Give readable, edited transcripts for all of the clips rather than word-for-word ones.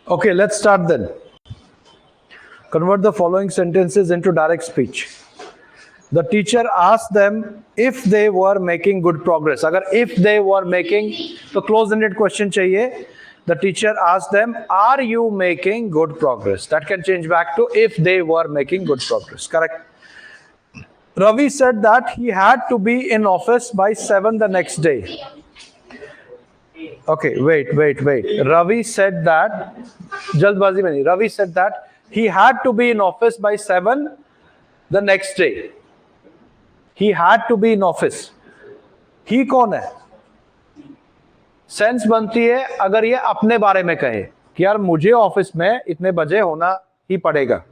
Okay, let's start then. Convert the following sentences into direct speech. The teacher asked them if they were making good progress. अगर if they were making, तो close-ended question चाहिए. The teacher asked them, are you making good progress? That can change back to if they were making good progress. Correct. Ravi said that he had to be in office by 7 the next day. Okay, wait. Ravi said that, जल्दबाजी में नहीं. Ravi said that he had to be in office by 7 the next day. He had to be in office. He कौन है? Sense बनती है अगर ये अपने बारे में कहे कि यार मुझे ऑफिस में इतने बजे होना ही पड़ेगा.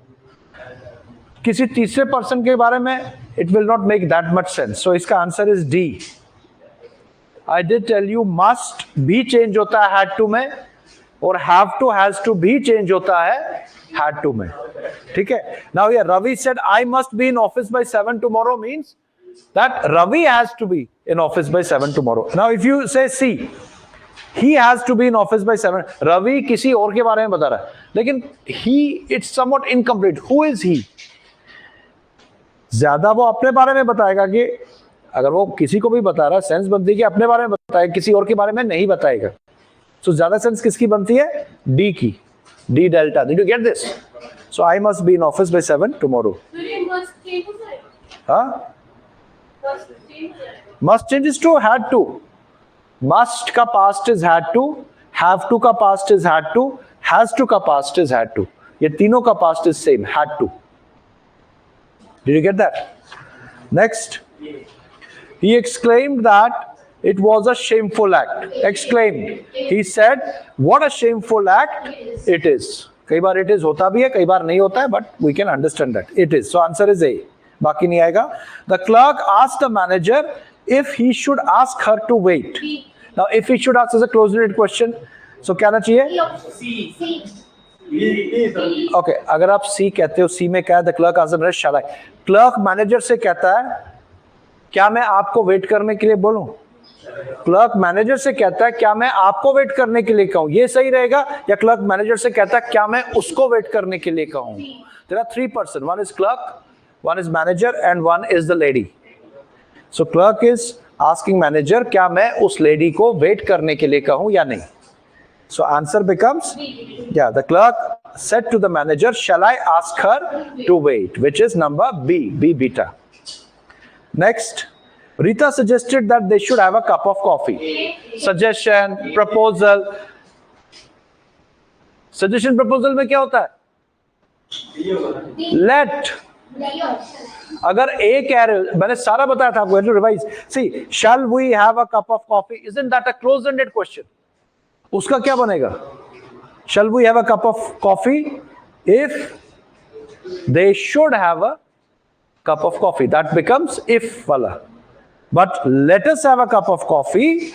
किसी तीसरे पर्सन के बारे में it will not make that much sense. So इसका answer is D. I did tell you must भी चेंज होता है हैड टू में, और हैव टू हैज टू भी चेंज होता है हैड टू में. ठीक है. नाउ ये Ravi said I must be in office by 7 tomorrow means that Ravi has to be in office by 7 tomorrow. Now if you say C, he has to be in office by 7. Ravi किसी और के बारे में बता रहा है, लेकिन he it's somewhat incomplete. Who is he? ज्यादा वो अपने बारे में बताएगा कि अगर वो किसी को भी बता रहा है सेंस बनती है कि अपने बारे में बताएगा, किसी और के बारे में नहीं बताएगा. So ज्यादा सेंस किसकी बनती है? D की. D delta. Did you get this? So I must be in office by 7 tomorrow. हाँ? Must changes to had to. Must का past is had to, have to का past is had to, has to का past is had to. ये तीनों का past is same, had to. Did you get that? Next, he exclaimed that it was a shameful act. Exclaimed. He said, what a shameful act it is. कई बार it is होता भी है, कई बार नहीं होता है, but we can understand that. It is. So answer is A. बाकी नहीं आएगा. The clerk asked the manager if he should ask her to wait. Now, if he should ask is a close-ended question. So क्या ना चाहिए? Okay, अगर आप C कहते हो, C में क्या है? The clerk asked the manager, shall I? Clerk manager से कहता है, क्या मैं आपको वेट करने के लिए बोलूं? Clerk manager से कहता है, क्या मैं आपको वेट करने के लिए कहूं? ये सही रहेगा. या clerk manager से कहता है, क्या मैं उसको वेट करने के लिए कहूं? There are three persons. One is clerk, one is manager, and one is the lady. So clerk is asking manager, क्या मैं उस lady को wait करने के लिए कहूं या नहीं? So answer becomes, yeah, the clerk said to the manager, shall I ask her to wait? Which is number B, B beta. Next, Rita suggested that they should have a cup of coffee. Suggestion, proposal. Suggestion, proposal में क्या होता है? Let. अगर ए कह रहे हो, मैंने सारा बताया था आपको, revise. See, shall we have a cup of coffee? Isn't that a close-ended question? उसका क्या बनेगा? Shall we have a cup of coffee? If they should have a cup of coffee, that becomes if wala. But let us have a cup of coffee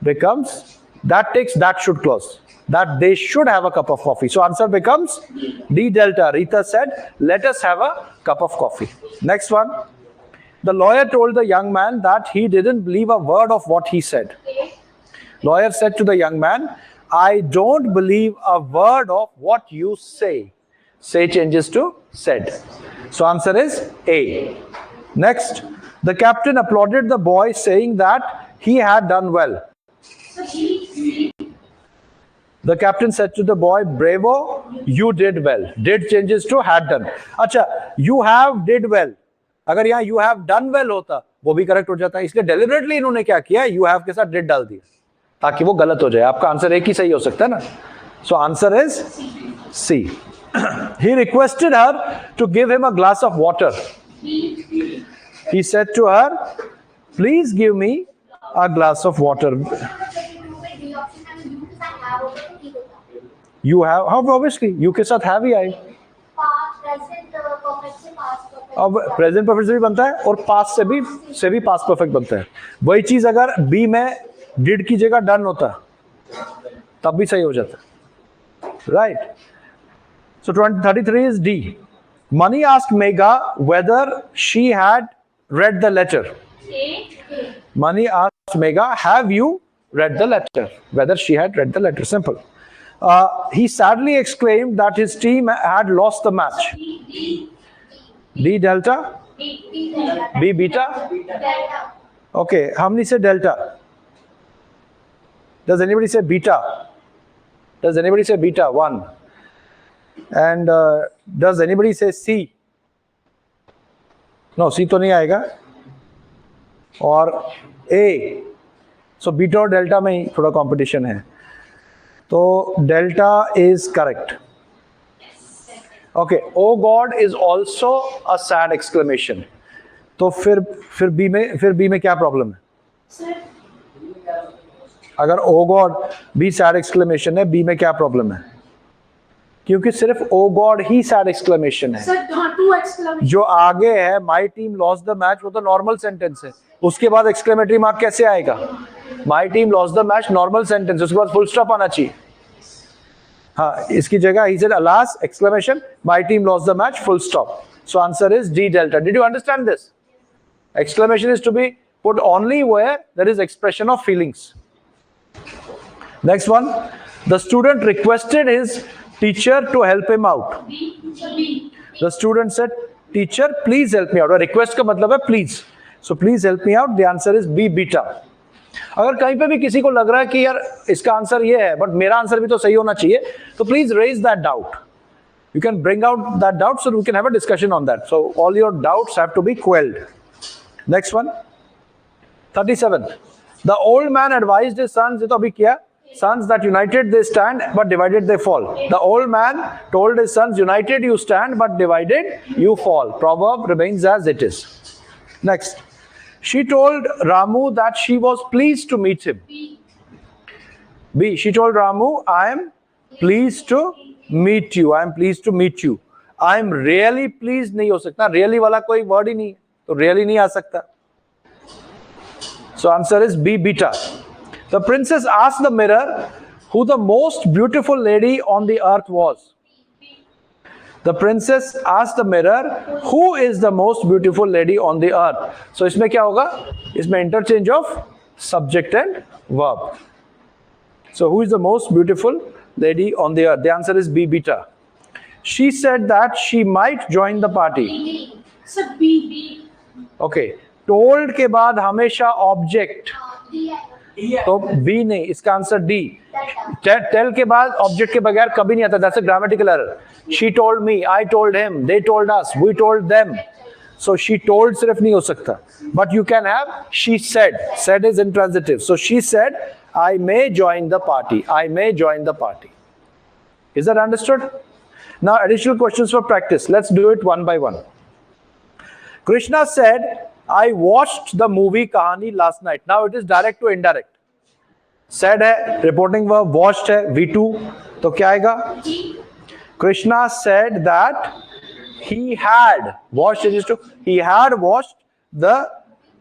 becomes, that takes that should clause. That they should have a cup of coffee. So answer becomes D delta. Rita said, let us have a cup of coffee. Next one. The lawyer told the young man that he didn't believe a word of what he said. Lawyer said to the young man, I don't believe a word of what you say. Say changes to said. So answer is A. Next. The captain applauded the boy saying that he had done well. The captain said to the boy, bravo, you did well. Did changes to had done. अच्छा, you have did well. अगर यहाँ you have done well होता, वो भी correct हो जाता है. इसलिए deliberately इन्होंने क्या किया? You have के साथ did डाल दिया, ताकि वो गलत हो जाए. आपका आंसर एक ही सही हो सकता है ना. So answer is C. He requested her to give him a glass of water. He said to her, please give me a glass of water. You have, how obviously, you के साथ have ही आए. अब present perfect से भी बनता है और past से भी पास्ट परफेक्ट बनता है. वही चीज अगर बी में डिड की जगह डन होता तब भी सही हो जाता. Right. So 33 is D. Mani asked Megha whether she had read the letter. Mani asked Megha, have you read the letter? Whether she had read the letter. Simple. He sadly exclaimed that his team had lost the match. D delta? B beta? Okay, how many say delta? Does anybody say beta? Does anybody say beta? 1. And does anybody say C? No, C तो नहीं आएगा. और A. So beta और delta में ही थोड़ा competition है. तो delta is correct. Okay, oh God is also a sad exclamation. तो फिर B में क्या प्रॉब्लम है? अगर oh God भी sad exclamation है, B में क्या प्रॉब्लम है? क्योंकि सिर्फ oh God ही sad exclamation है. सर हाँ 2 exclamation. जो आगे है my team lost the match वो तो normal sentence है. उसके बाद exclamatory mark कैसे आएगा? My team lost the match normal sentence, उसके बाद full stop आना चाहिए. हाँ, इसकी जगह he said alas exclamation my team lost the match full stop. So answer is D delta. Did you understand this? Exclamation is to be put only where there is expression of feelings. Next one, the student requested his teacher to help him out. The student said, teacher please help me out. और request का मतलब है please. So please help me out. The answer is B beta. अगर कहीं पे भी किसी को लग रहा है कि यार इसका आंसर ये है बट मेरा आंसर भी तो सही होना चाहिए, तो please raise that doubt. You can bring out that doubt so we can have a discussion on that. So all your doubts have to be quelled. Next one, 37. The old man advised his sons, ये तो अभी किया, sons that united they stand but divided they fall. The old man told his sons, united you stand but divided you fall. Proverb remains as it is. Next, she told Ramu that she was pleased to meet him. B. She told Ramu, I am pleased to meet you. I am pleased to meet you. I am really pleased नहीं हो सकता. Really वाला कोई word ही नहीं, तो really नहीं आ सकता. So answer is B beta. The princess asked the mirror who the most beautiful lady on the earth was. The princess asked the mirror who is the most beautiful lady on the earth. So इसमें क्या होगा? इसमें interchange of subject and verb. So who is the most beautiful lady on the earth? The answer is B beta. She said that she might join the party. Sir B. Okay. Told के बाद हमेशा object. तो B नहीं, इसका answer D. Tell के बाद object के बगैर कभी नहीं आता. That's a grammatical error. She told me, I told him, they told us, we told them. So she told सिर्फ नहीं हो सकता. But you can have she said. Said is intransitive. So she said, I may join the party. I may join the party. Is that understood? Now additional questions for practice. Let's do it one by one. Krishna said, I watched the movie Kahani last night. Now it is direct to indirect. Said है, reporting verb, watched है, V2. तो क्या आएगा? Krishna said that he had watched he had watched the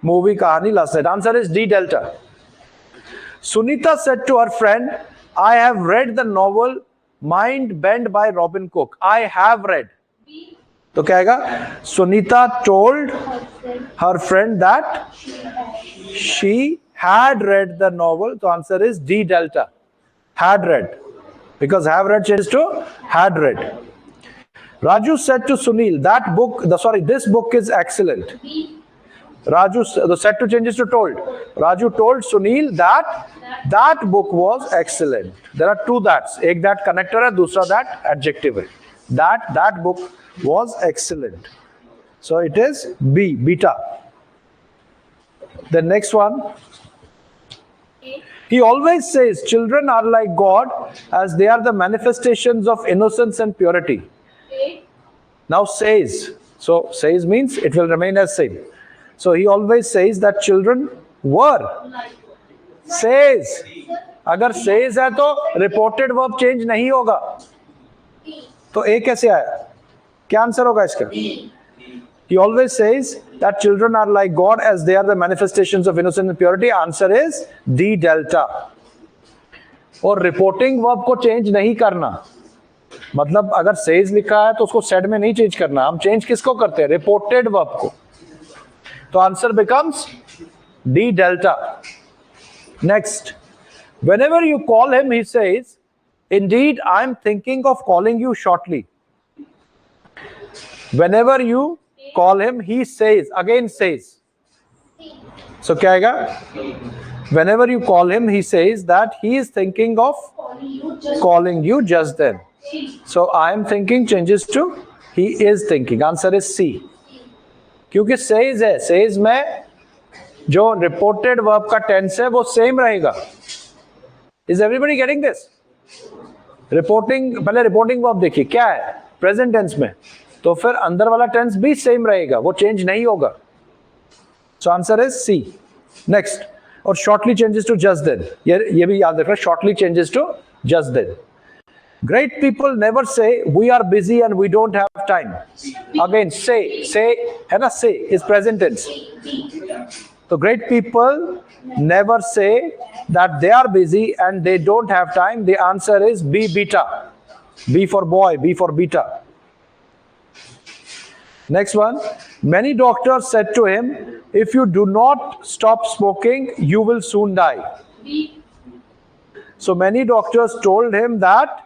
movie Kahani last night. Answer is D delta. Sunita said to her friend, I have read the novel Mind Bent by Robin Cook. I have read. तो क्या आएगा? Sunita told her friend that she had read the novel. So answer is D delta. Had read. Because have read changes to had read. Raju said to Sunil, this book is excellent. Raju, the said to changes to told. Raju told Sunil that book was excellent. There are two that's. एक that connector है, दूसरा that adjective है. That book was excellent. So it is B, beta. The next one. He always says children are like God as they are the manifestations of innocence and purity. Now says. So says means it will remain as same. So he always says that children were. Says. अगर says है तो reported verb change नहीं होगा. तो A कैसे आया? क्या answer होगा इसका? He always says that children are like God as they are the manifestations of innocence and purity. Answer is D delta. और reporting verb को change नहीं करना. मतलब अगर says लिखा है तो उसको said में नहीं change करना. हम change किसको करते हैं? Reported verb को. तो answer becomes D delta. Next, whenever you call him, he says, Indeed, I'm thinking of calling you shortly. Whenever you call him, he says, again says. So क्या आएगा? Whenever you call him, he says that he is thinking of calling you just then. So I am thinking changes to he is thinking. Answer is C. क्योंकि says है, says में जो reported verb का tense है वो same रहेगा. Is everybody getting this? Reporting, पहले reporting verb देखिए क्या है present tense में, तो फिर अंदर वाला tense भी same रहेगा, वो change नहीं होगा. So answer is C. Next, और shortly changes to just then. ये भी याद रखना, shortly changes to just then. Great people never say we are busy and we don't have time. Again, say है ना, say is present tense. So great people never say that they are busy and they don't have time. The answer is B, beta. B for boy, B for beta. Next one. Many doctors said to him, if you do not stop smoking, you will soon die. B. So many doctors told him that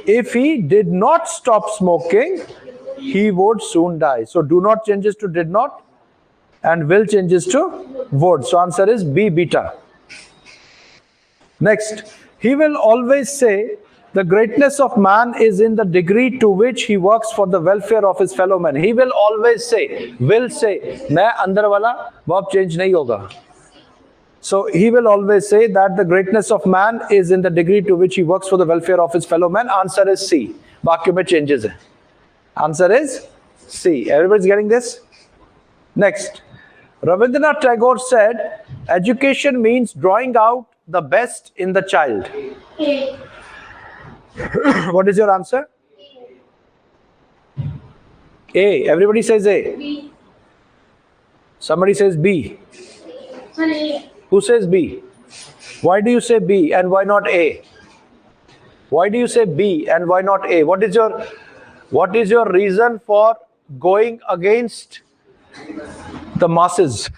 if he did not stop smoking, he would soon die. So do not changes to did not and will changes to would. So answer is B, beta. Next, he will always say the greatness of man is in the degree to which he works for the welfare of his fellow men. He will always say, will say, मैं अंदर वाला verb change नहीं होगा. So he will always say that the greatness of man is in the degree to which he works for the welfare of his fellow men. Answer is C. वाक्य में changes है. Answer is C. Everybody's getting this? Next, Rabindranath Tagore said, education means drawing out the best in the child. A. What is your answer? A. Everybody says A. B. Somebody says B. Sir, A. Who says B? Why do you say B and why not A? Why do you say B and why not A? What is your reason for going against the masses?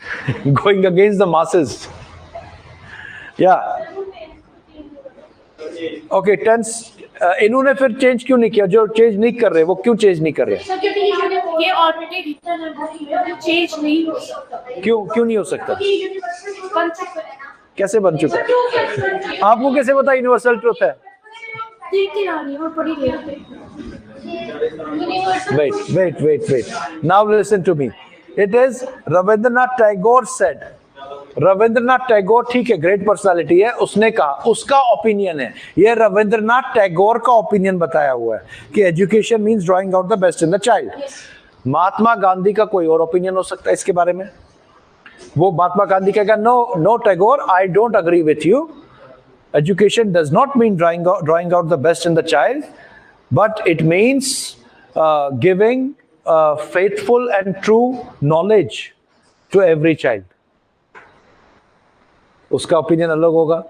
Going against the masses. Yeah. Okay, tense. इन्होंने फिर change क्यों नहीं किया? जो change नहीं कर रहे वो क्यों चेंज नहीं कर रहे? सर क्योंकि ये ऑलरेडी रिटन है, चेंज नहीं हो सकता. क्यों नहीं हो सकता? बन सकता है. कैसे बन चुका है? आपको कैसे पता यूनिवर्सल ट्रुथ है? देखते आ रही है, वो पढ़ी लेते. Wait. Now listen to me. It is Rabindranath Tagore said. Rabindranath Tagore ठीक है, ग्रेट पर्सनालिटी है, उसने कहा, उसका ओपिनियन है. ये रविंद्रनाथ टैगोर का ओपिनियन बताया हुआ है कि education means drawing out the best in the child. Mahatma Gandhi का कोई और ओपिनियन हो सकता है इसके बारे में. वो महात्मा गांधी कहेगा no Tagore, I don't agree with you. Education does not mean drawing out the best in the child, but it means giving faithful and true knowledge to every child. उसका ओपिनियन अलग होगा.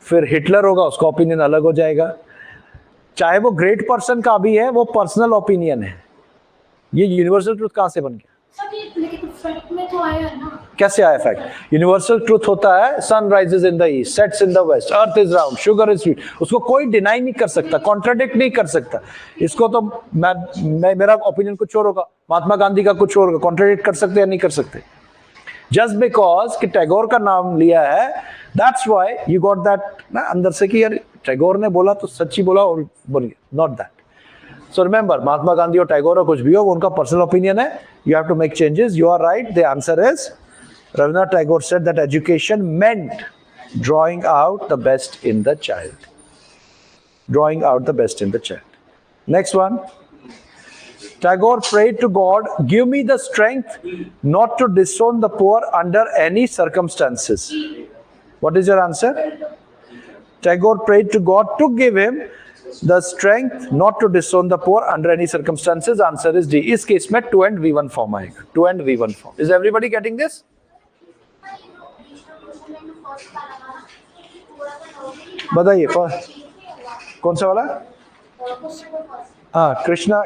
फिर हिटलर होगा, उसका ओपिनियन अलग हो जाएगा. चाहे वो ग्रेट पर्सन का भी है, वो पर्सनल ओपिनियन है. ये यूनिवर्सल ट्रूथ कहां से बन गया? लेकिन फैक्ट में तो आया है ना. कैसे आया फैक्ट? यूनिवर्सल ट्रूथ होता है sun rises in the east, sets in the west, earth is round, sugar is sweet. उसको कोई डिनाई नहीं कर सकता, कॉन्ट्राडिक्ट नहीं कर सकता. इसको तो मैं मेरा ओपिनियन कुछ और होगा, महात्मा गांधी का कुछ और होगा. कॉन्ट्राडिक्ट कर सकते या नहीं कर सकते? जस्ट बिकॉज कि टैगोर का नाम लिया है, that's why you got that ना अंदर से कि यार टैगोर ने बोला तो सच्ची बोला और बोल गया. Not that. So remember, Mahatma Gandhi और टैगोर और कुछ भी हो, वो उनका पर्सनल ओपिनियन है. You have to make changes. You are right. The answer is Rabindranath Tagore said that education meant drawing out the best in the child. Drawing out the best in the child. Next one. Tagore prayed to God, give me the strength not to disown the poor under any circumstances. What is your answer? Tagore prayed to God to give him the strength not to disown the poor under any circumstances. Answer is D. इस case में 2 and V1 form आएगा. 2 and V1 form. Is everybody getting this? बताइए कौन सा वाला? हाँ, Krishna.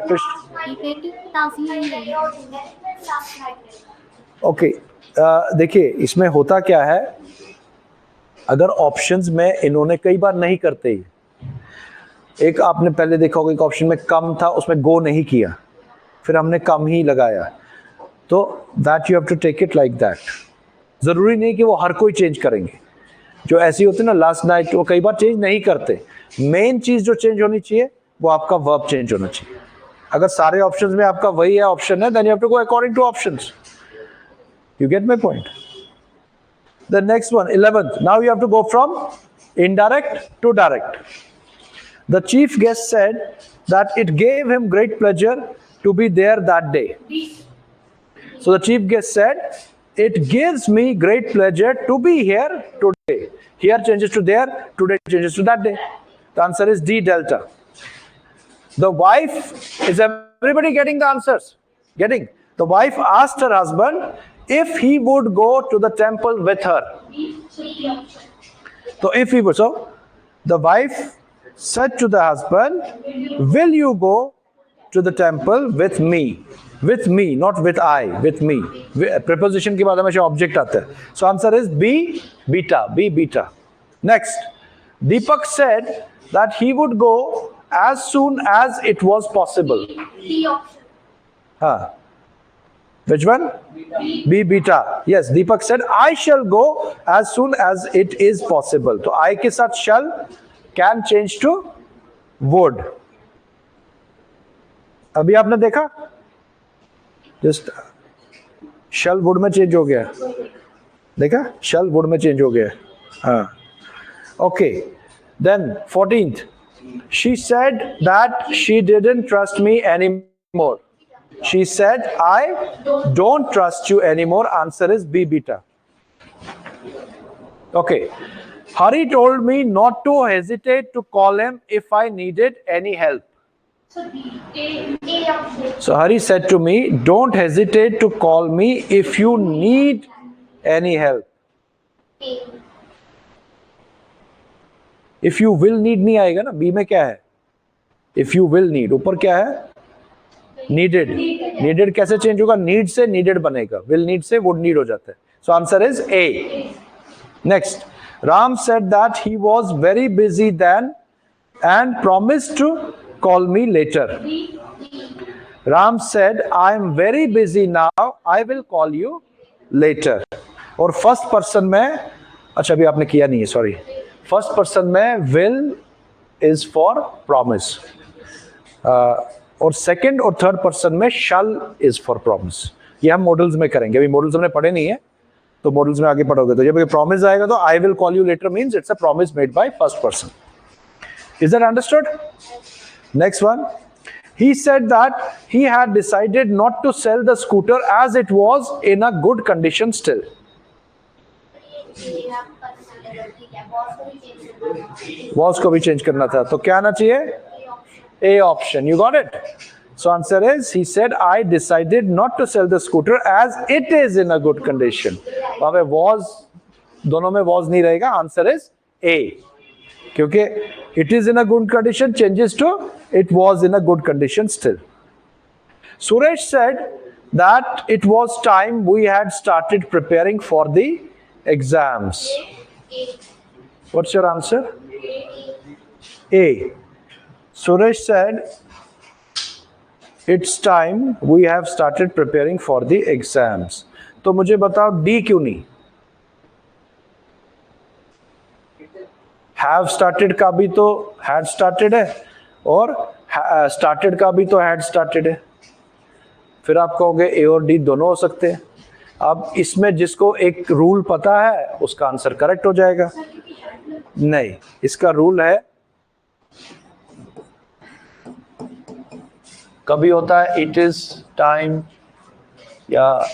Okay, देखिए इसमें होता क्या है, अगर ऑप्शंस में इन्होंने कई बार नहीं करते ही, एक आपने पहले देखा होगा, एक ऑप्शन में कम था, उसमें गो नहीं किया, फिर हमने कम ही लगाया, तो that you have to take it like that. जरूरी नहीं कि वो हर कोई चेंज करेंगे, जो ऐसी होती है ना लास्ट नाइट, वो कई बार चेंज नहीं करते। मेन चीज जो चेंज होनी चाहिए वो आपका वर्ब चेंज होना चाहिए। अगर सारे ऑप्शंस में आपका वही है ऑप्शन है, then you have to go according to options. You get my point? The next one 11th, now you have to go from indirect to direct. The chief guest said that it gave him great pleasure to be there that day. So the chief guest said, it gives me great pleasure to be here today. Here changes to there, today changes to that day. The answer is D, delta. The wife, is everybody getting the answers? Getting? The wife asked her husband if he would go to the temple with her. So if he would, so the wife said to the husband, will you go to the temple with me? With me, not with I, with me. Preposition के बाद हमेशा object आता है. So answer is B, beta, B, beta. Next, Deepak said that he would go as soon as it was possible. D option. Which one? B, beta. Yes, Deepak said, I shall go as soon as it is possible. तो I के साथ shall can change to would. अभी आपने देखा, just shall would में change हो गया, देखा shall would में चेंज हो गया। हाँ, okay. Then 14th, she said that she didn't trust me anymore. She said, I don't trust you anymore. Answer is B, beta. Okay. Hari told me not to hesitate to call him if I needed any help. So D, A option. So Hari said to me, don't hesitate to call me if you need any help. A. If you will need नहीं आएगा ना, B में क्या है? If you will need, ऊपर क्या है? Needed. Needed कैसे चेंज होगा? Need से needed बनेगा, will need से would need हो जाता है. So answer is A. Next, Ram said that he was very busy then and promised to call me later. Ram said, I am very busy now, I will call you later. और first person में, अच्छा अभी आपने किया नहीं है, sorry, first person में will is for promise, और सेकंड और थर्ड पर्सन में shall is for promise. ये हम मॉडल्स में करेंगे, अभी मॉडल्स हमने पढ़े नहीं है, तो मॉडल्स में आगे पढ़ोगे। तो जब प्रॉमिस आएगा तो I will call you later means it's a promise made by first person. Is that understood? Next one, he said that he had decided not to sell the scooter as it was in a good condition still. was को भी change करना था, तो क्या आना चाहिए? A option. You got it? So answer is, he said, I decided not to sell the scooter as it is in a good condition. वहाँ पे was, दोनों में was नहीं रहेगा, answer is A. क्योंकि it is in a good condition changes to it was in a good condition still. Suresh said that it was time we had started preparing for the exams. What's your answer? A. Suresh said, it's time we have started preparing for the exams. तो मुझे बताओ D क्यों नहीं? Have started का भी तो had started है, और started का भी तो had started है। फिर आप कहोगे A और D दोनों हो सकते हैं। अब इसमें जिसको एक रूल पता है उसका आंसर करेक्ट हो जाएगा। नहीं, इसका रूल है, कभी होता है इट इज टाइम, या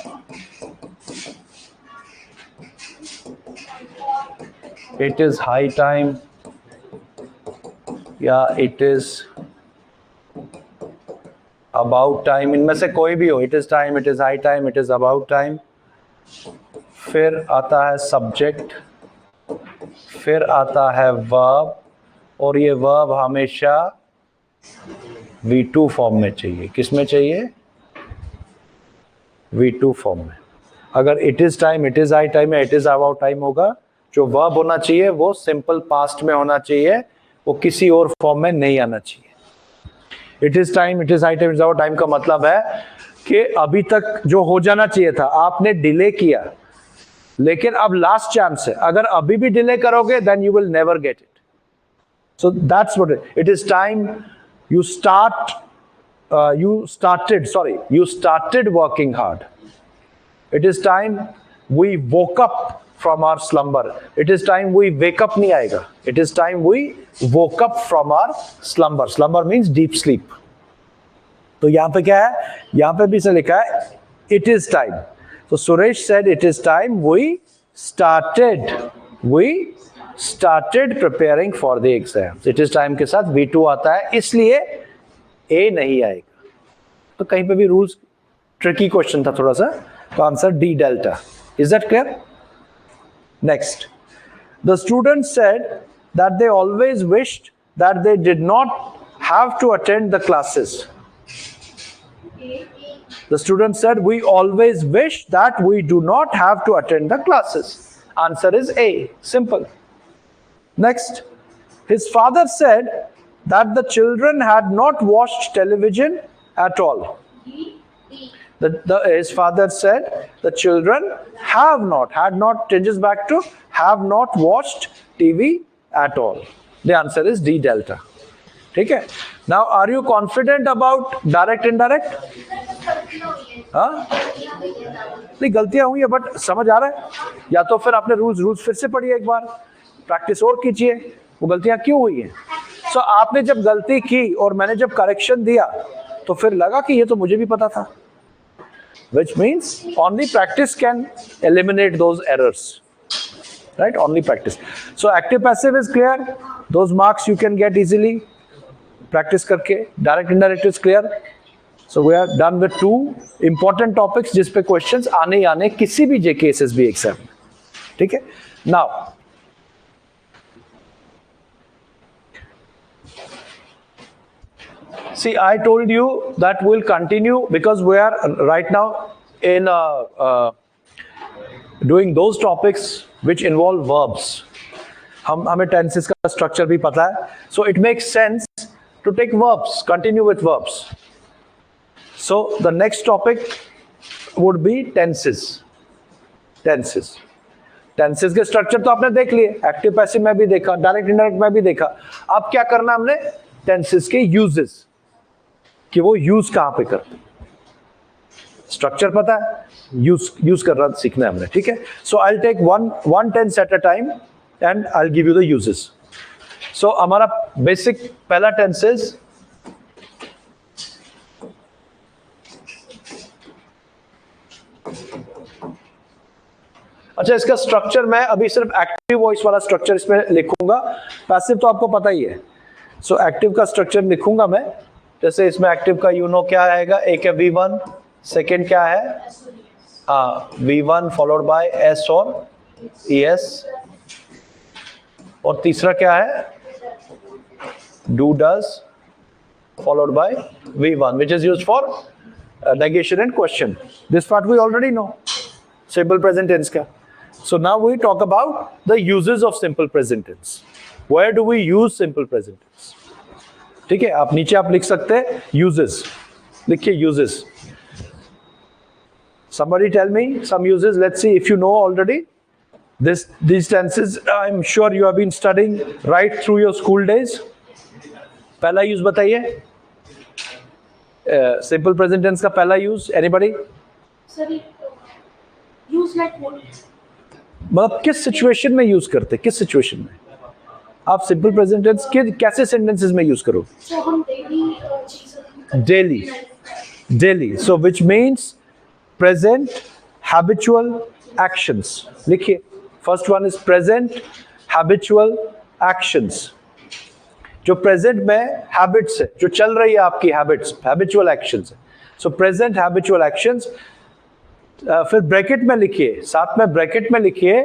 इट इज हाई टाइम, या इट इज अबाउट टाइम, इनमें से कोई भी हो, it is time, it is high time, it is about time. फिर आता है सब्जेक्ट, फिर आता है वर्ब, और ये वर्ब हमेशा V2 फॉर्म में चाहिए। किस में चाहिए? V2 फॉर्म में। अगर it is time, it is high time या इट इज अबाउट टाइम होगा, जो वर्ब होना चाहिए वो सिंपल पास्ट में होना चाहिए, वो किसी और फॉर्म में नहीं आना चाहिए। It is time, it is high time, is our time का मतलब है कि अभी तक जो हो जाना चाहिए था आपने डिले किया, लेकिन अब लास्ट चांस है। अगर अभी भी डिले करोगे then you will never get it. So that's what it is time you started working hard. It is time we woke up from our slumber. It is time we wake up नहीं आएगा, it is time we woke up from our slumber. Slumber means deep sleep. तो यहां पे क्या है, यहां पे भी से लिखा है it is time. So Suresh said it is time we started preparing for the exams. It is time के साथ V2 आता है, इसलिए A नहीं आएगा। तो कहीं पे भी रूल्स ट्रिकी क्वेश्चन था थोड़ा सा, तो answer D delta. Is that clear? Next, the student said that they always wished that they did not have to attend the classes. The student said, we always wish that we do not have to attend the classes. Answer is A. Simple. Next, his father said that the children had not watched television at all. His father said the children had not changes back to have not watched TV at all. The answer is D delta. ठीक है? Now are you confident about direct indirect? हाँ? नहीं, गलतियां हुई है but समझ आ रहा है। या तो फिर आपने रूल्स फिर से पढ़िए, एक बार प्रैक्टिस और कीजिए वो गलतियां क्यों हुई हैं। सो आपने जब गलती की और मैंने जब करेक्शन दिया तो फिर लगा कि ये तो मुझे भी पता था, which means only practice can eliminate those errors, right? Only practice. So active passive is clear, those marks you can get easily practice करके। direct indirect is clear. So we are done with two important topics जिस पे questions आने ही आने किसी भी JK SSB exam में, ठीक है। Now see, I told you that we'll continue because we are right now in doing those topics which involve verbs. हमें tenses का structure भी पता है, so it makes sense to take verbs, continue with verbs. So the next topic would be tenses. Tenses के structure तो आपने देख लिए, active passive में भी देखा, direct indirect में भी देखा। अब क्या करना हमने, tenses के uses, कि वो यूज कहां पे करते, स्ट्रक्चर पता है, यूज करना सीखना है हमने, ठीक है। So I will take one tense at a time and I will give you the uses. सो हमारा बेसिक पहला टेंस इज अच्छा, इसका स्ट्रक्चर मैं अभी सिर्फ एक्टिव वॉइस वाला स्ट्रक्चर इसमें लिखूंगा, पैसिव तो आपको पता ही है। सो एक्टिव का स्ट्रक्चर लिखूंगा मैं, जैसे इसमें एक्टिव का यू नो क्या आएगा, एक है V1, सेकेंड क्या है V1 फॉलोड बाय S और ES, और तीसरा क्या है do does followed by V1 which is used for negation and question. This part we already know, simple present tense का। So now we talk about the uses of simple present tense. Where do we use simple present tense? ठीक है, आप नीचे आप लिख सकते हैं uses, लिखिए uses. Somebody tell me some uses. Let's see if you know already. These tenses I'm sure you have been studying right through your school days. पहला यूज बताइए, सिंपल प्रेजेंट टेंस का पहला use, anybody? Sir, use like what, मतलब किस situation में use करते, किस situation में आप सिंपल प्रेजेंट टेंस के कैसे सेंटेंसेस में यूज करोगे? तो हम daily, so which means present habitual actions. लिखिए, first one is present habitual actions, जो प्रेजेंट में हैबिट्स है, जो चल रही है आपकी हैबिट्स, हैबिचुअल एक्शंस है। सो प्रेजेंट हैबिचुअल एक्शंस। फिर ब्रैकेट में लिखिए, साथ में ब्रैकेट में लिखिए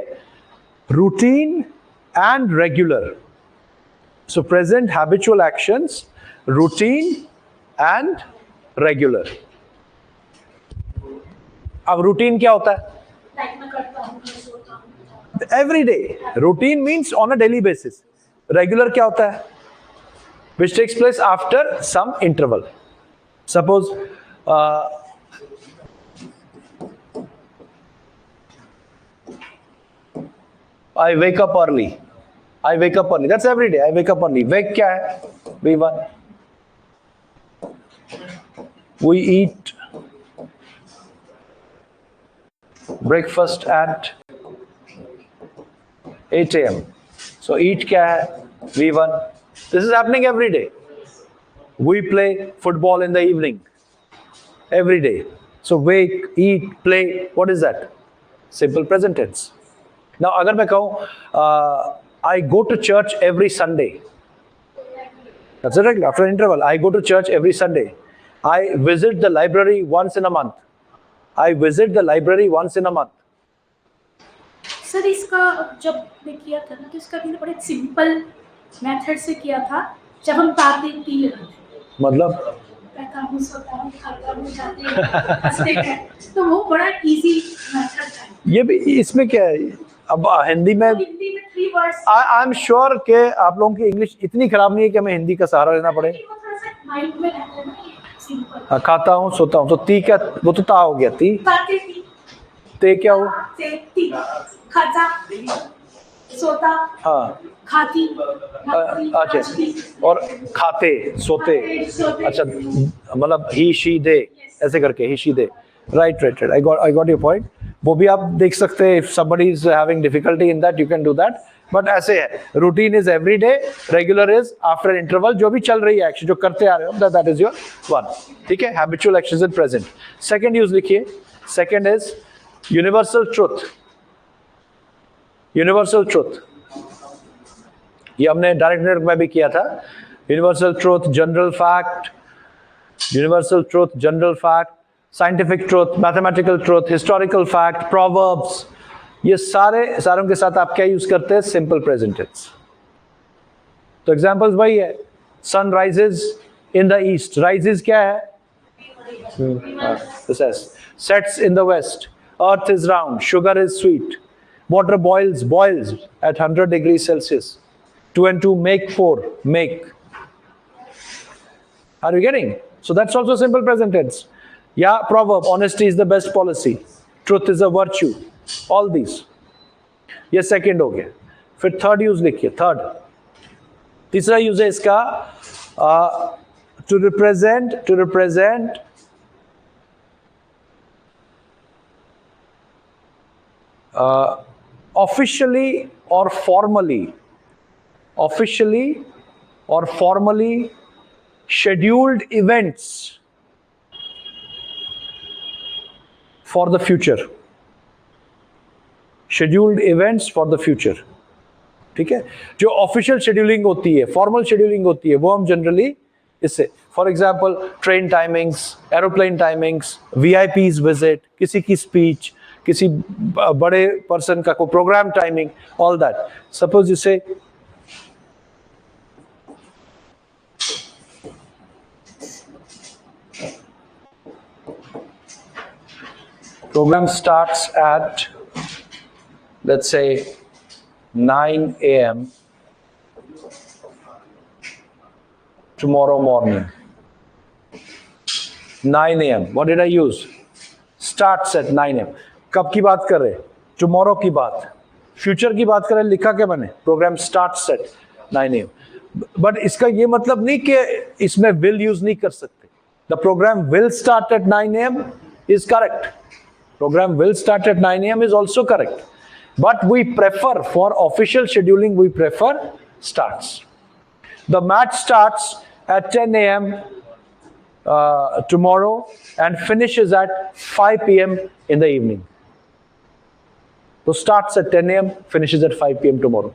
routine and regular. So present habitual actions, routine and regular. अब रूटीन क्या होता है? Every day. Routine means on a daily basis. Regular क्या होता है? which takes place after some interval. Suppose I wake up early. That's every day. I wake up early. Wake क्या है? V1. We eat breakfast at 8 a.m. So eat क्या है? V1. This is happening every day. We play football in the evening. Every day. So wake, eat, play. What is that? Simple present tense. Now अगर मैं कहूँ I go to church every Sunday. That's it. After an interval, I go to church every Sunday. I visit the library once in a month. I visit the library once in a month. Sir इसका जब मैं किया था ना तो इसका भी बड़े सिंपल मेथड से किया था जब हम बातें पी रहे थे मतलब बैठा हूँ सोता हूँ खाता हूँ जाते हैं हंसते हैं तो वो बड़ा इजी मेथड था ये भी इसमें क्या है अब हिंदी में 3 वर्ड्स आई एम श्योर कि आप लोगों की इंग्लिश इतनी खराब नहीं है कि हमें हिंदी का सहारा लेना पड़े माइंड में रहता है ना सिंपल खाता हूँ सोता हूँ तो ती क्या वो तो ता हो गया ती बातें पी ते क्या हो से ती खाता सोता हाँ खाती अच्छा और खाते सोते अच्छा मतलब ही शी दे ऐसे करके ही she they right I got your point वो भी आप देख सकते हैं if somebody is having difficulty in that you can do that but ऐसे है routine is every day regular is after interval जो भी चल रही है एक्शन जो करते आ रहे हो दैट इज योर वन ठीक है habitual actions in present second use लिखिए second is universal truth universal truth ये हमने डायरेक्ट में भी किया था universal truth general fact universal truth general fact scientific truth mathematical truth historical fact proverbs ये सारों के साथ आप क्या यूज करते हैं सिंपल प्रेजेंट टेंस तो एग्जांपल्स वही है sun rises in the east rises क्या है sets in the west earth is round sugar is sweet water boils at 100 degrees Celsius 2 and 2 make 4 make are you getting so that's also simple present tense yeah proverb honesty is the best policy truth is a virtue all these ये second हो गया फिर third use लिखिए third तीसरा use है इसका to represent officially or formally scheduled events for the future ठीक है जो ऑफिशियल शेड्यूलिंग होती है फॉर्मल शेड्यूलिंग होती है वो हम जनरली इससे for example train timings aeroplane timings VIPs visit किसी की स्पीच किसी बड़े पर्सन का कोई programme timing all that suppose you say program starts at let's say 9 a.m. tomorrow morning 9 a.m. what did I use starts at 9 a.m. कब की बात कर रहे हैं टुमारो की बात फ्यूचर की बात कर रहे हैं लिखा क्या मैंने programme starts at 9 a.m. But इसका ये मतलब नहीं कि इसमें विल यूज नहीं कर सकते the programme will start at 9 a.m. Is correct program will start at 9 a.m. is also correct but we prefer for official scheduling we prefer starts the match starts at 10 a.m. Tomorrow and finishes at 5 p.m. in the evening so starts at 10 a.m. finishes at 5 p.m. tomorrow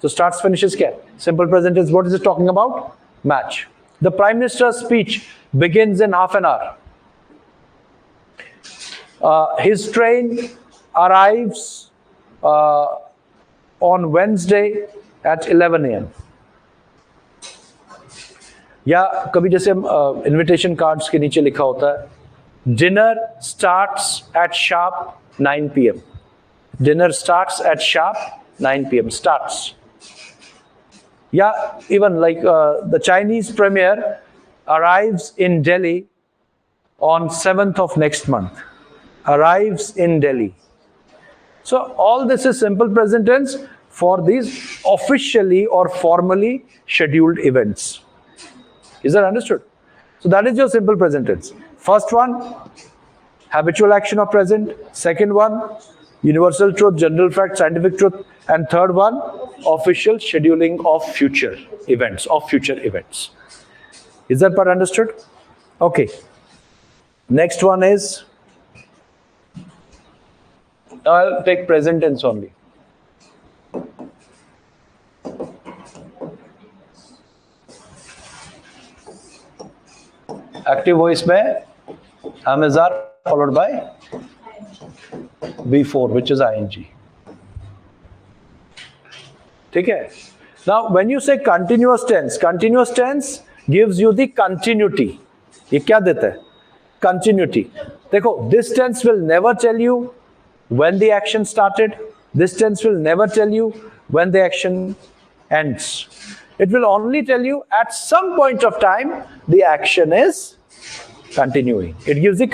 so starts finishes kya simple present is what is it talking about match the prime minister's speech begins in half an hour his train arrives on Wednesday at 11 a.m. या कभी जैसे invitation cards के नीचे लिखा होता है dinner starts at sharp 9 p.m. Dinner starts at sharp 9 p.m. Starts Yeah, even like the Chinese premier arrives in Delhi on 7th of next month. Arrives in Delhi. So all this is simple present tense for these officially or formally scheduled events. Is that understood? So that is your simple present tense. First one, habitual action of present. Second one, universal truth, general fact, scientific truth. And third one, official scheduling of future events, Is that part understood? Okay. Next one is, I'll take present tense only. Active voice में am is are followed by V4, which is ing. ठीक है? Now, when you say continuous tense gives you the continuity. ये क्या देता है? Continuity. देखो, this tense will never tell you when the action started. This tense will never tell you when the action ends. It will only tell you at some point of time the action is continuing. It gives the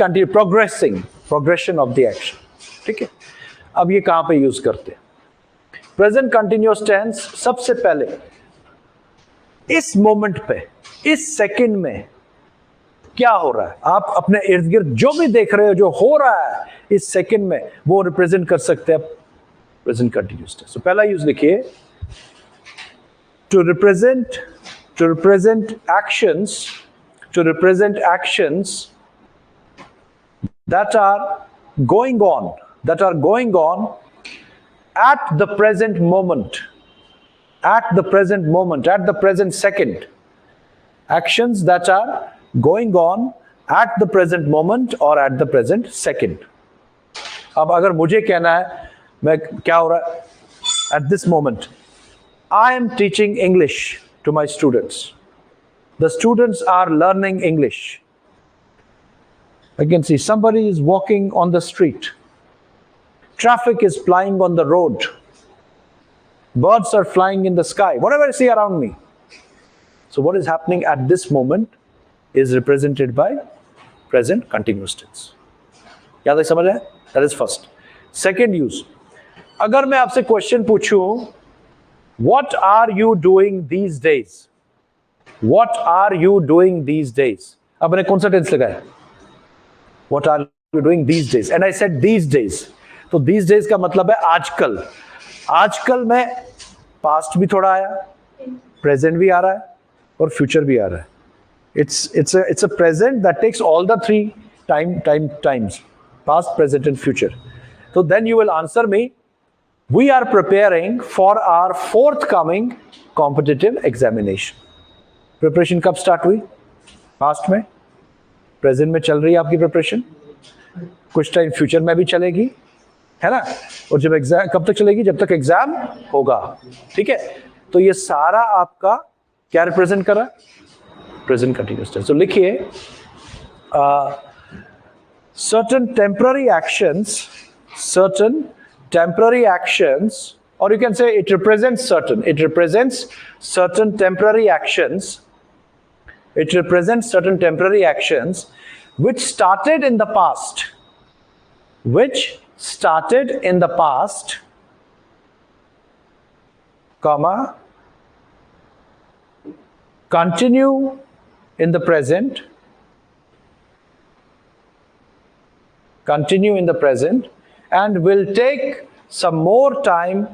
progression of the action. ठीक है? अब ये कहाँ पे use करते हैं? Present continuous tense सबसे पहले इस मोमेंट पे, इस सेकंड में क्या हो रहा है, आप अपने इर्द गिर्द जो भी देख रहे हो, जो हो रहा है इस सेकंड में, वो रिप्रेजेंट कर सकते हैं प्रेजेंट कंटिन्यूअस टेंस. तो पहला यूज लिखिए, to represent actions that are going on at the present moment, at the present second. Actions that are going on at the present moment or at the present second. अब अगर मुझे कहना है मैं क्या हो रहा है at this moment, I am teaching English to my students. The students are learning English. I can see somebody is walking on the street. Traffic is flying on the road. Birds are flying in the sky. Whatever I see around me. So what is happening at this moment is represented by present continuous tense. याद है, समझ आया? That is first. Second use. अगर मैं आपसे question पूछूं, what are you doing these days? What are you doing these days? अब मैंने कौन सा टेंस लगाया? What are you doing these days? And I said these days. तो these days का मतलब है आजकल. आजकल में पास्ट भी थोड़ा आया, प्रेजेंट भी आ रहा है और फ्यूचर भी आ रहा है. It's a present that takes all the three times, past, present and future. So then you will answer me, we are preparing for our forthcoming competitive examination. Preparation कब स्टार्ट हुई? Past में. Present में चल रही है आपकी preparation, कुछ time future में भी चलेगी, है ना? और जब एग्जाम कब तक चलेगी? जब तक एग्जाम होगा. ठीक है? तो ये सारा आपका क्या रिप्रेजेंट कर रहा है? Present continuous tense. तो लिखिए, certain temporary actions, or you can say it represents certain temporary actions. It represents certain temporary actions which started in the past, comma, continue in the present, and will take some more time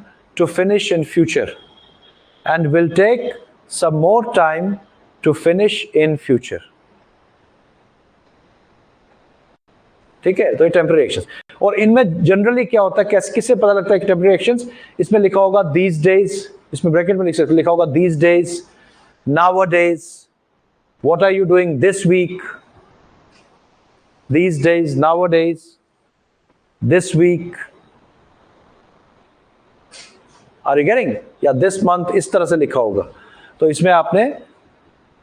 to finish in future. ठीक है? तो ये temporary actions. और इनमें generally क्या होता है, किससे पता लगता है कि टेम्पररी एक्शंस? इसमें लिखा होगा these days, इसमें ब्रैकेट में लिखा होगा these days, nowadays, what are you doing this week, these days, nowadays, this week. Are you getting? या this month इस तरह से लिखा होगा. तो इसमें आपने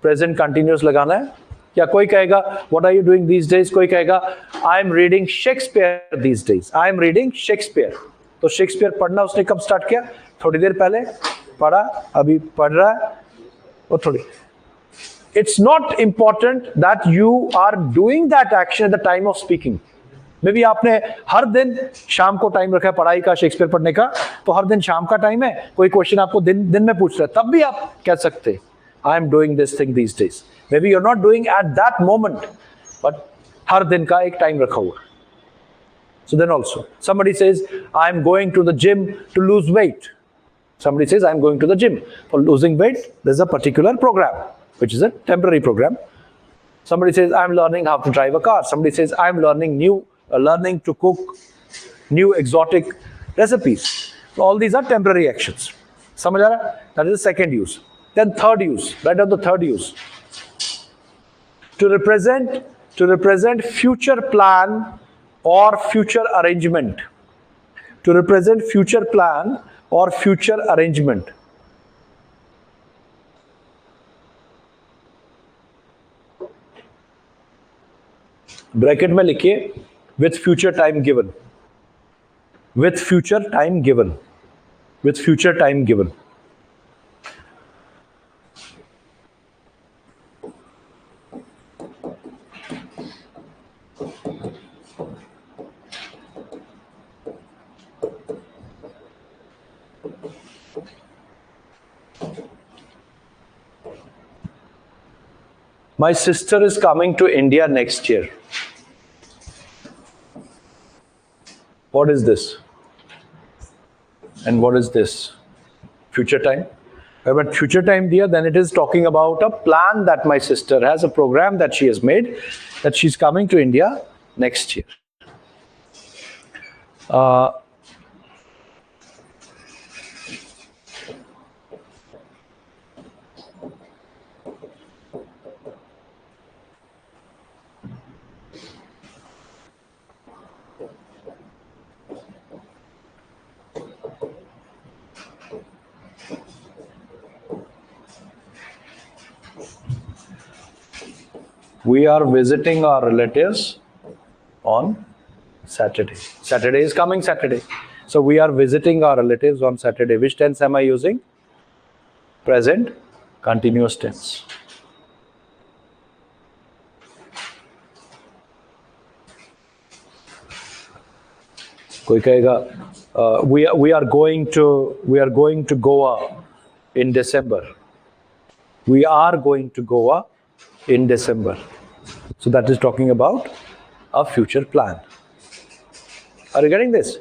प्रेजेंट कंटिन्यूअस लगाना है. या कोई कहेगा what are you doing these days, कोई कहेगा I am reading Shakespeare these days, I am reading Shakespeare. तो शेक्सपियर पढ़ना उसने कब स्टार्ट किया? थोड़ी देर पहले पढ़ा, अभी पढ़ रहा है, वो थोड़ी, it's not important that you are doing that action at the time of speaking. May be आपने हर दिन शाम को टाइम रखा है पढ़ाई का, शेक्सपियर पढ़ने का, तो हर दिन शाम का टाइम है, कोई क्वेश्चन आपको दिन में पूछ रहा है, तब भी आप कह सकते I am doing this thing these days. Maybe you are not doing at that moment, but हर दिन का एक टाइम रखा हुआ. So then also, somebody says, I am going to the gym to lose weight. Somebody says, I am going to the gym for losing weight. There's a particular program, which is a temporary program. Somebody says, I am learning how to drive a car. Somebody says, I am learning to cook new exotic recipes. So all these are temporary actions. समझ आ रहा है? That is the second use. Then third use. Write down the third use. To represent future plan or future arrangement. To represent future plan or future arrangement. Bracket में लिखिए with future time given. With future time given. With future time given. My sister is coming to India next year. What is this? And what is this? Future time. But future time diya, then it is talking about a plan that my sister has, a program that she has made, that she's coming to India next year. We are visiting our relatives on Saturday. Saturday is coming Saturday. So we are visiting our relatives on Saturday. Which tense am I using? Present continuous tense. कोई कहेगा we are going to Goa in December. We are going to Goa in December. So that is talking about a future plan. Are you getting this?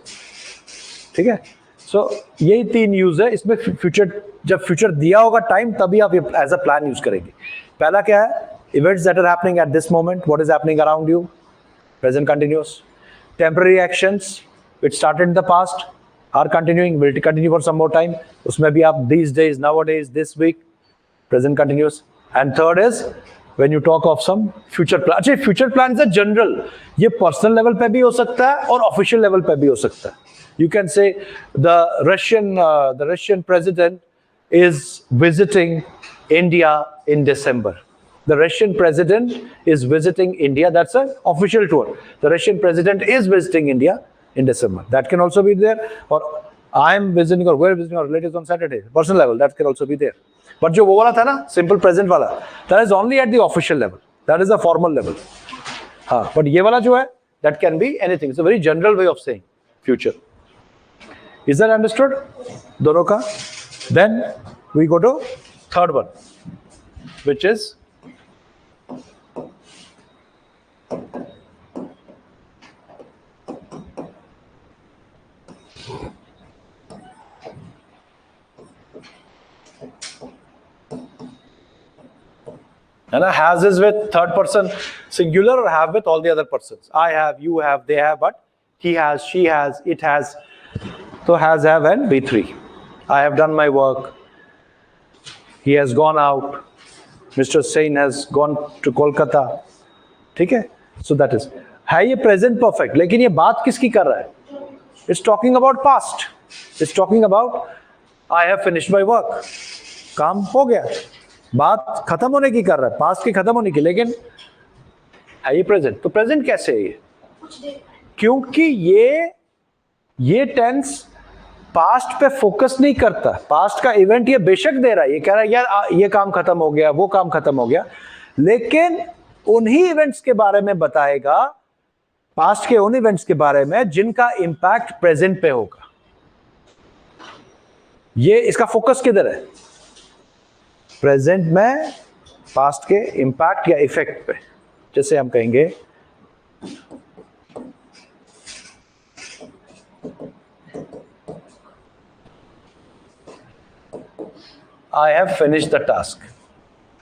ठीक है? So यही तीन use है. इसमें future, जब future दिया होगा टाइम, तभी आप एज अ प्लान यूज करेंगे. पहला क्या है? Events that are happening at this moment. What is happening around you? Present continuous. Temporary actions which started in the past are continuing, will continue for some more time. उसमें भी आप these days, nowadays, this week, present continuous. And third is when you talk of some future plan. अच्छा, future plans are general. ये personal level पे भी हो सकता है और official level पे भी हो सकता है. You can say the Russian president is visiting India in December. The Russian president is visiting India. That's an official tour. The Russian president is visiting India in December. That can also be there. Or I am visiting, or we're visiting our relatives on Saturday. Personal level, that can also be there. But जो वो वाला था ना, simple present वाला, that is only at the official level. That is the formal level. हाँ, but ये वाला जो है, that can be anything. It's a very general way of saying future. Is that understood? दोनों का. Then we go to third one, which is and has is with third person singular or have with all the other persons. I have, you have, they have, but he has, she has, it has. So has, have, and B3. I have done my work. He has gone out. Mr. Sain has gone to Kolkata. ठीक है? So that is. है ये present perfect, लेकिन ये बात किसकी कर रहा है? It's talking about past. It's talking about I have finished my work. काम हो गया. बात खत्म होने की कर रहा है, पास्ट की खत्म होने की, लेकिन है ये प्रेजेंट. तो प्रेजेंट कैसे है ये? क्योंकि ये टेंस पास्ट पे फोकस नहीं करता। पास्ट का इवेंट ये बेशक दे रहा है, ये कह रहा है यार ये काम खत्म हो गया, वो काम खत्म हो गया, लेकिन उन्हीं इवेंट्स के बारे में बताएगा, पास्ट के उन इवेंट्स के बारे में जिनका इंपैक्ट प्रेजेंट पे होगा। ये इसका फोकस किधर है? प्रेजेंट में पास्ट के इंपैक्ट या इफेक्ट पे। जैसे हम कहेंगे आई हैव फिनिश्ड द टास्क।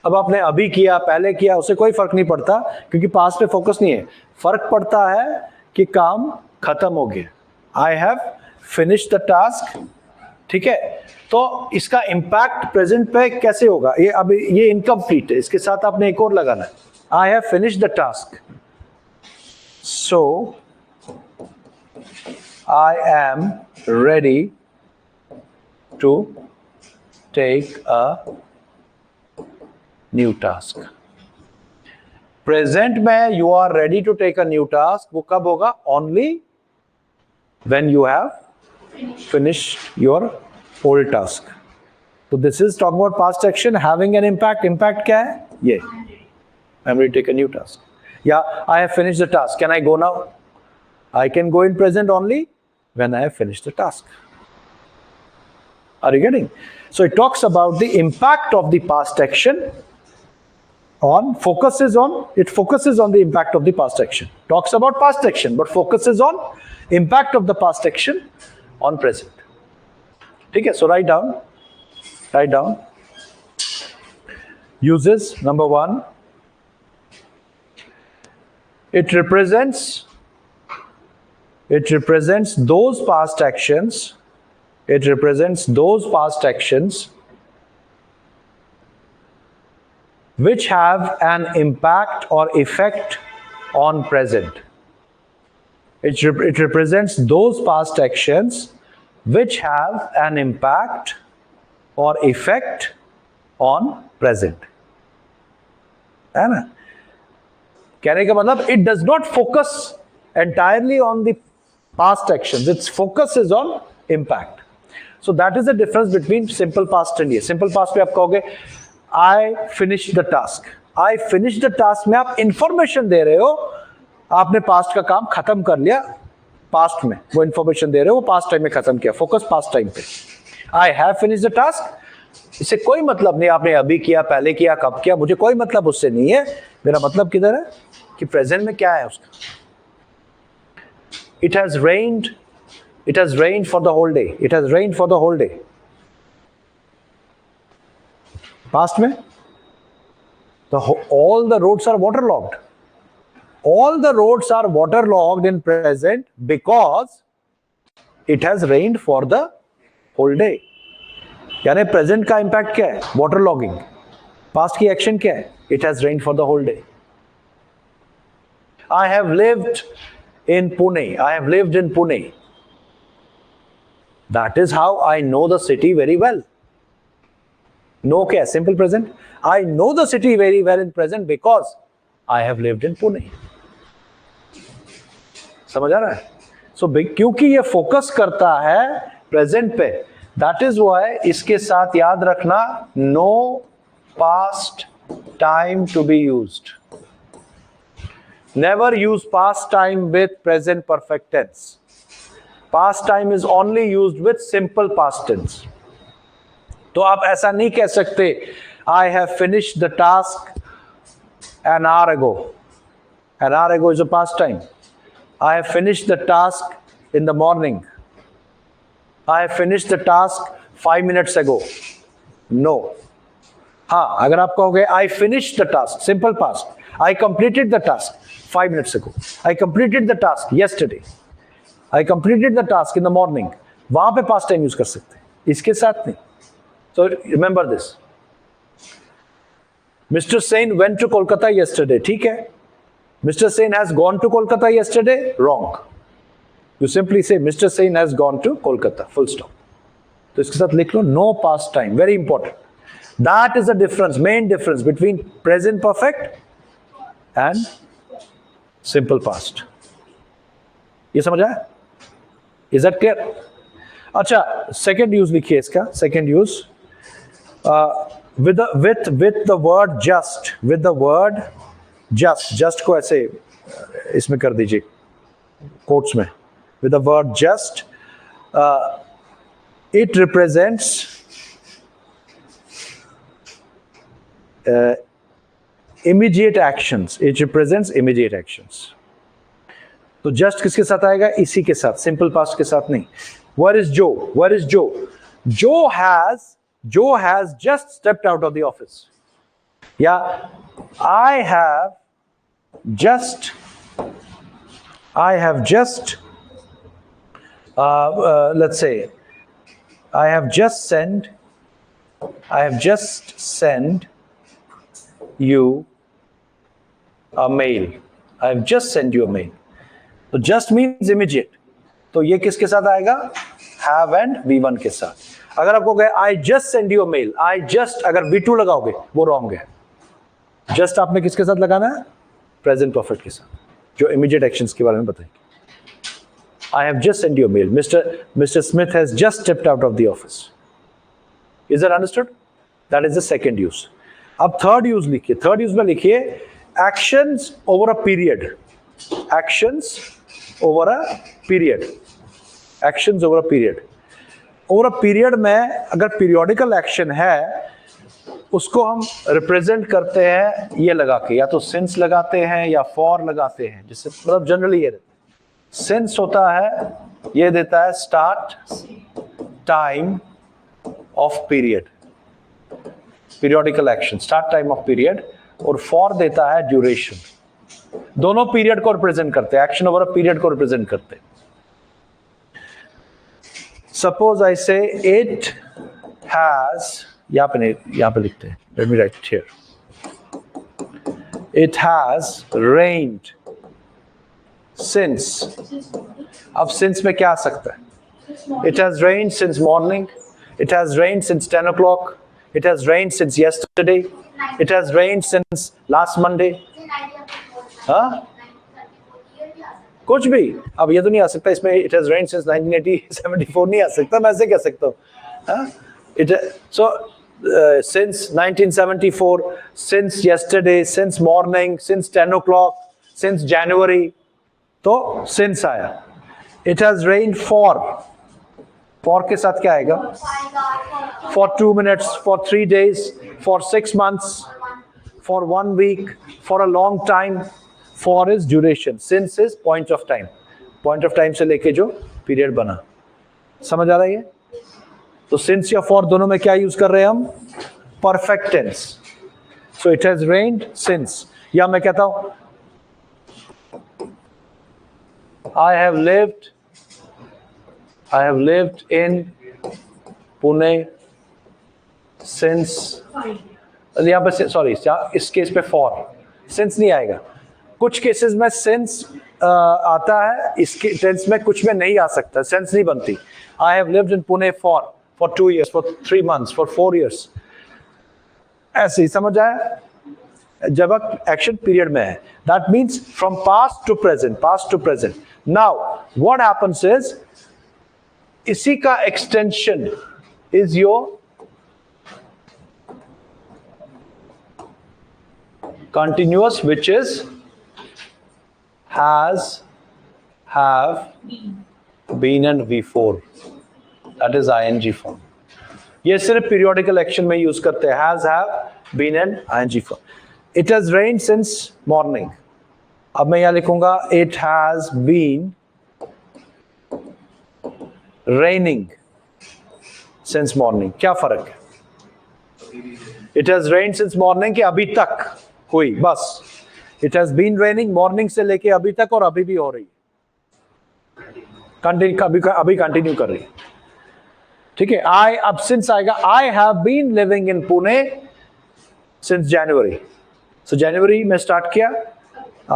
अब आपने अभी किया, पहले किया, उससे कोई फर्क नहीं पड़ता, क्योंकि पास्ट पे फोकस नहीं है। फर्क पड़ता है कि काम खत्म हो गया। आई हैव फिनिश्ड द टास्क, ठीक है। तो इसका इंपैक्ट प्रेजेंट पे कैसे होगा? ये अभी ये इनकम्प्लीट है, इसके साथ आपने एक और लगाना है। I have finished the task, so I am ready to take a new task. प्रेजेंट में you are ready to take a new task, वो कब होगा? Only when you have finished your old task. तो this is talking about past action having an impact. Impact क्या है? ये I am ready to take a new task, या I have finished the task, can I go now? I can go in present only when I have finished the task. Are you getting? So it talks about the impact of the past action focuses on the impact of the past action. Talks about past action, but focuses on impact of the past action on present. Okay, so write down. Uses, number 1, it represents those past actions. It represents those past actions which have an impact or effect on present. It represents those past actions which have an impact or effect on present. है ना? कहने का मतलब it does not focus entirely on the past actions. Its focus is on impact. So that is the difference between simple past and ये. Simple past में आप कहोगे I finished the task. I finished the task में आप information दे रहे हो, आपने past का काम खत्म कर लिया, past में वो information दे रहे हो, वो past time में खत्म किया, focus past time पे। I have finished the task, इससे कोई मतलब नहीं आपने अभी किया, पहले किया, कब किया, मुझे कोई मतलब उससे नहीं है। मेरा मतलब किधर है कि प्रेजेंट में क्या है उसका। It has rained for the whole day. It has rained for the whole day. Past में all the roads are waterlogged. All the roads are waterlogged in present because it has rained for the whole day. यानी present का impact क्या है? वाटरलॉगिंग। Past की action क्या है? It has rained for the whole day. I have lived in Pune. I have lived in Pune. That is how I know the city very well. Know क्या है? Simple present. I know the city very well in present because I have lived in Pune. समझ आ रहा है? So क्योंकि ये focus करता है present पे, that is why इसके साथ याद रखना no past time to be used. Never use past time with present perfect tense. Past time is only used with simple past tense. तो आप ऐसा नहीं कह सकते I have finished the task an hour ago. An hour ago is a past time. I have finished the task in the morning. I have finished the task 5 minutes ago. No. हाँ, अगर आप कहोगे I finished the task, simple past. I completed the task 5 minutes ago. I completed the task yesterday. I completed the task in the morning. वहां पे past time use कर सकते हैं, इसके साथ नहीं. So remember this. Mr. Sen went to Kolkata yesterday. ठीक है. Mr. Sen has gone to Kolkata yesterday. Wrong. You simply say Mr. Sen has gone to Kolkata. Full stop. तो इसके साथ लिख लो no past time. Very important. That is the difference, main difference between present perfect and simple past. ये समझ आया? Is that clear? अच्छा, second use लिखिए इसका, second use with the word just, with the word just को ऐसे इसमें कर दीजिए कोट्स में, with the word just, it represents immediate actions, it represents immediate actions. तो just किसके साथ आएगा? इसी के साथ, सिंपल पास्ट के साथ नहीं. Where is Joe? Where is Joe? Joe has just stepped out of the office. Yeah, I have just let's say I have just sent you a mail. I have just sent you a mail. तो just means immediate. तो ये किसके साथ आएगा? Have and V1 के साथ. अगर आपको कहे I just send you a mail, I just अगर V2 लगाओगे वो रॉन्ग है. just आपने किसके साथ लगाना है? प्रेजेंट परफेक्ट के साथ, जो इमीडिएट एक्शंस के बारे में बताएंगे. I have just sent you a mail. Mr. Smith has just stepped out of the office. Is that understood? That is the second use. अब थर्ड यूज लिखिए. थर्ड यूज में लिखिए actions over a period. Actions over a period. Actions over a period. over a period में अगर periodical action है उसको हम represent करते हैं ये लगा के, या तो since लगाते हैं या for लगाते हैं, जिससे मतलब जनरली ये since होता है, ये देता है start time of period, periodical action, start time of period, और for देता है duration. दोनों पीरियड को रिप्रेजेंट करते हैं, एक्शन ओवर अ पीरियड को रिप्रेजेंट करते हैं. सपोज आई से इट हैज, यहां पे लिखते हैं, let me right here, it has rained since. अब सिंस में क्या आ सकता है? It has rained since morning, it has rained since 10 o'clock, it has rained since yesterday, it has rained since last Monday. हाँ, कुछ भी. अब ये तो नहीं आ सकता इसमें इट हैज रेन्ड सिंस 1974 नहीं आ सकता, मैं ऐसे कह सकता हूँ. It so since 1974, since yesterday, since morning, since 10 o'clock, since January, तो सिंस आया. इट हैज रेन्ड फॉर के साथ क्या आएगा? For 2 minutes, for 3 days, for 6 months, for 1 week, for a long time. For is duration, since is point of time, point of time से लेके जो period बना. समझ आ रहा है ये? तो since या for दोनों में क्या यूज कर रहे हैं हम? Perfect tense. So it has rained since. या मैं कहता हूं I have lived in Pune since. यहाँ पे सॉरी, इस केस पे for, since नहीं आएगा. कुछ केसेस में सेंस आता है, इसके टेंस में कुछ में नहीं आ सकता, सेंस नहीं बनती. I have lived in Pune for 2 years, for 3 months, for 4 years. ऐसे ही समझ आया? जब एक्शन पीरियड में है, that means from past to present, past to present. Now what happens is, इसी का extension is your continuous, which is has, have, been and V4. That is ing form. ये सिर्फ periodical action में use करते हैं, has, have, been and ing form. It has rained since morning. अब मैं यहाँ लिखूंगा it has been raining since morning. क्या फर्क है? It has rained since morning कि अभी तक हुई, बस. It has been raining morning से लेके अभी तक, और अभी भी हो रही है, अभी कंटिन्यू कर रही है. ठीक है. अब since आएगा, I have been living in Pune since January. So January में स्टार्ट किया,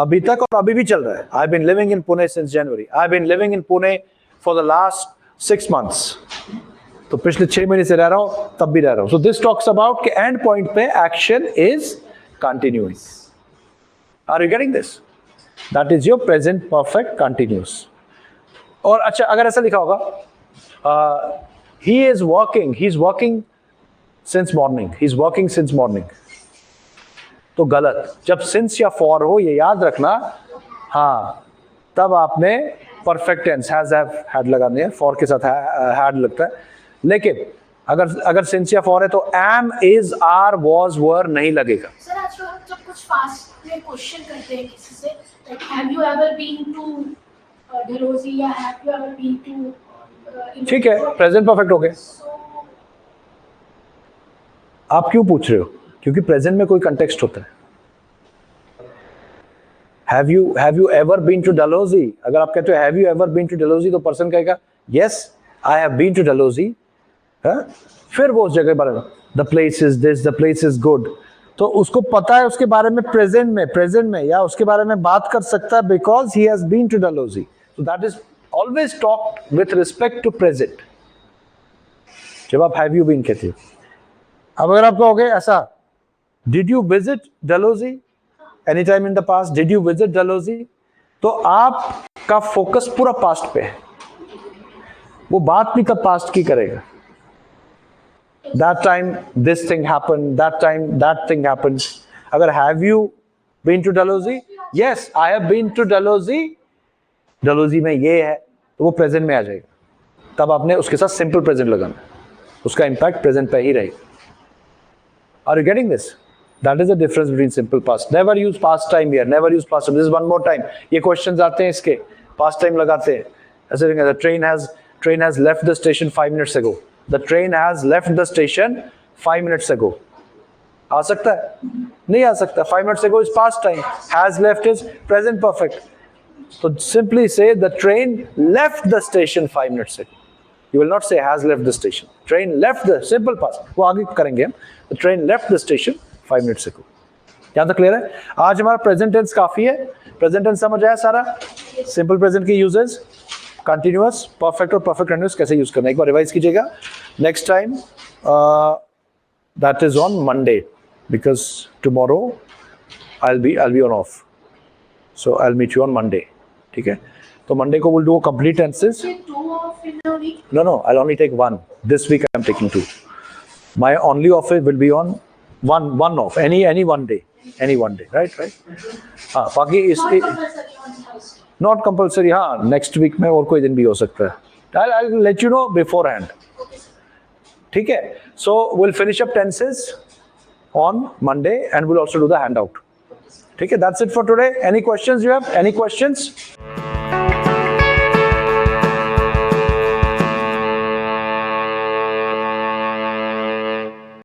अभी तक और अभी भी चल रहा है. I've been living in Pune since January. I've been living in Pune for the last 6 months. तो पिछले 6 महीने से रह रहा हूं, तब भी रह रहा हूं. So this talks about कि एंड पॉइंट पे action is continuing. Are you getting this? That is your present perfect continuous. और अच्छा, अगर ऐसा लिखा होगा he is working, he's working since morning, he's working since morning. तो गलत. जब since या for हो, ये याद रखना, हाँ, तब आपने perfect tense has have had लगाने हैं, for के साथ had लगता है. लेकिन अगर since या for है तो am, is, are, was, were नहीं लगेगा. सर आजकल हम जब कुछ फास्ट में क्वेश्चन करते हैं किसी से, like have you ever been to Dalhousie या have you ever been to ठीक है, present perfect हो गए. आप क्यों पूछ रहे हो? क्योंकि प्रेजेंट में कोई कंटेक्स्ट होता है. Have you ever been to Dalhousie? अगर आप कहते हो Have you ever been to Dalhousie तो पर्सन कहेगा Yes, I have been to Dalhousie. फिर वो उस जगह के बारे में The place is this, the place is good. तो उसको पता है उसके बारे में प्रेजेंट में या उसके बारे में बात कर सकता है because he has been to Dalhousie. So that is always talked with respect to present. जब आप have you been कहते हो. अब अगर आप कहोगे ऐसा Did you visit Dalhousie? Anytime in the past, did you visit Dalhousie? तो आपका फोकस पूरा पास्ट पे है. वो बात भी कब पास्ट की करेगा. That time this thing happened, that time that thing happened. अगर have you been to Dalhousie? Yes, I have been to Dalhousie. Dalhousie में ये है, तो वो प्रेजेंट में आ जाएगा. तब आपने उसके साथ सिंपल प्रेजेंट लगाना. उसका इम्पैक्ट प्रेजेंट पे ही रहेगा. Are you getting this? That is the difference between simple past. Never use past time here. Never use past time. This is one more time. ये questions आते हैं इसके past time लगाते हैं. ऐसे the train has left the station 5 minutes ago. The train has left the station 5 minutes ago. आ सकता है? नहीं आ सकता. 5 minutes ago is past time. Has left is present perfect. So simply say the train left the station 5 minutes ago. You will not say has left the station. Train left the simple past. वो आगे करेंगे हम. The train left the station 5 minutes ago. यहाँ तक clear है? आज हमारा present tense काफी है. प्रेजेंट टेंस समझ आया सारा? सिंपल प्रेजेंट की यूजेस, कंटिन्यूअस, परफेक्ट और परफेक्ट कंटिन्यूअस कैसे यूज करना है एक बार रिवाइज कीजिएगा. Next time that is on Monday because tomorrow I will be on off. So I will meet you on Monday. ठीक है, तो मंडे को will do complete tenses. No, I'll only take one. This week I'm taking 2. My only off will be on one off. Any one day. Any one day. Right? हाँ, बाकी इसके not compulsory. हाँ, next week में और कोई दिन भी हो सकता है. I'll let you know beforehand. ठीक है? So we'll finish up tenses on Monday and we'll also do the handout. ठीक है? That's it for today. Any questions you have? Any questions?